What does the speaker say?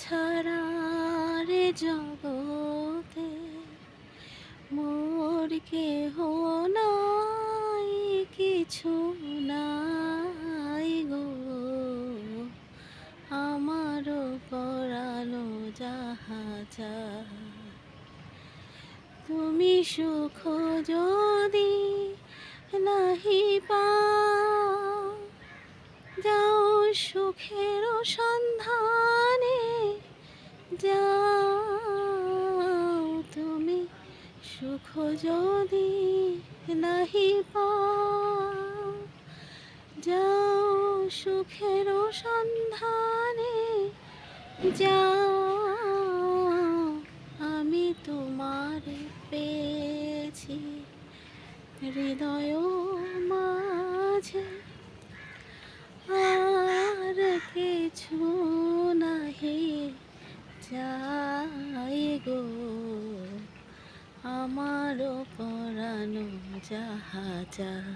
ছাড়া রে জগতে মোর কেহ নাই, কিছু নাই গো। আমারও পরানো যাহা চায়, তুমি সুখ যদি নাহি পাও, যাও সুখের সন্ধানে যাও। তুমি সুখ যদি নাহি পাও, যাও সুখের সন্ধানে যাও। আমি তোমারে পেয়েছি হৃদয় মাঝে, আর কিছু নাহি চাই গো। আমারও পরানো যাহা চায়।